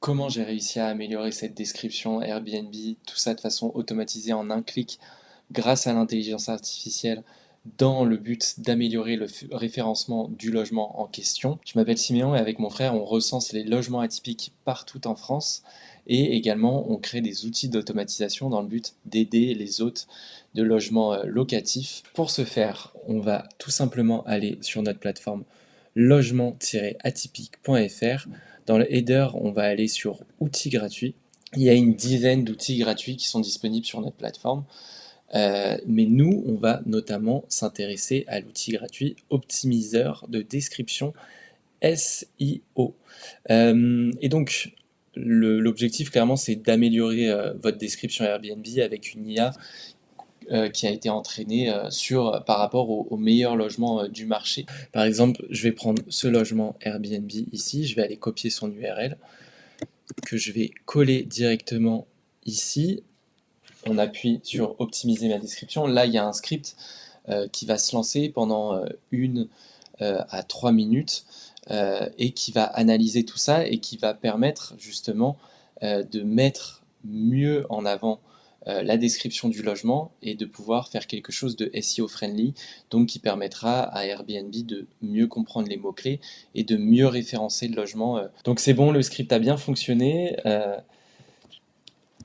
comment j'ai réussi à améliorer cette description Airbnb, tout ça de façon automatisée en un clic grâce à l'intelligence artificielle dans le but d'améliorer le référencement du logement en question. Je m'appelle Siméon et avec mon frère, on recense les logements atypiques partout en France et également on crée des outils d'automatisation dans le but d'aider les hôtes de logements locatifs. Pour ce faire, on va tout simplement aller sur notre plateforme logement-atypique.fr. Dans le header, on va aller sur outils gratuits. Il y a une dizaine d'outils gratuits qui sont disponibles sur notre plateforme. Mais nous, on va notamment s'intéresser à l'outil gratuit optimiseur de description SEO. Et donc, l'objectif, clairement, c'est d'améliorer votre description Airbnb avec une IA qui a été entraînée par rapport aux meilleurs logements du marché. Par exemple, je vais prendre ce logement Airbnb ici, je vais aller copier son URL, que je vais coller directement ici. On appuie sur optimiser ma description. Là, il y a un script qui va se lancer pendant 1 à 3 minutes et qui va analyser tout ça et qui va permettre justement de mettre mieux en avant la description du logement et de pouvoir faire quelque chose de SEO friendly, donc qui permettra à Airbnb de mieux comprendre les mots-clés et de mieux référencer le logement. Donc c'est bon, le script a bien fonctionné.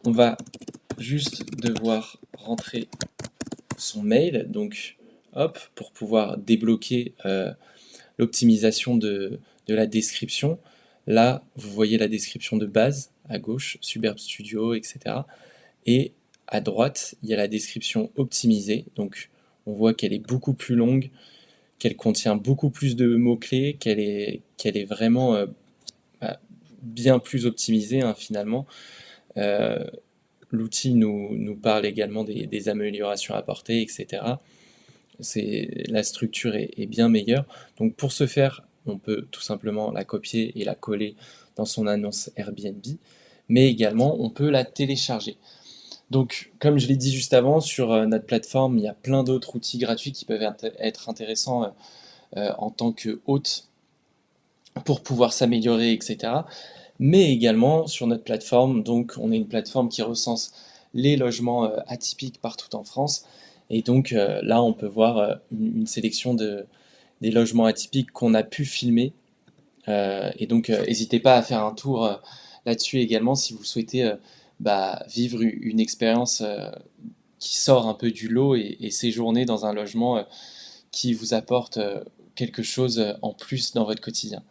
On va juste devoir rentrer son mail, donc hop, pour pouvoir débloquer l'optimisation de la description. Là, vous voyez la description de base à gauche, Superbe Studio, etc. Et à droite, il y a la description optimisée. Donc, on voit qu'elle est beaucoup plus longue, qu'elle contient beaucoup plus de mots-clés, qu'elle est vraiment bien plus optimisée finalement. L'outil nous parle également des améliorations apportées, etc. La structure est bien meilleure. Donc pour ce faire, on peut tout simplement la copier et la coller dans son annonce Airbnb, mais également on peut la télécharger. Donc comme je l'ai dit juste avant, sur notre plateforme, il y a plein d'autres outils gratuits qui peuvent être intéressants en tant que hôte pour pouvoir s'améliorer, etc. Mais également sur notre plateforme, donc on est une plateforme qui recense les logements atypiques partout en France. Et donc là, on peut voir une sélection des logements atypiques qu'on a pu filmer. Et donc, n'hésitez pas à faire un tour là-dessus également si vous souhaitez vivre une expérience qui sort un peu du lot et séjourner dans un logement qui vous apporte quelque chose en plus dans votre quotidien.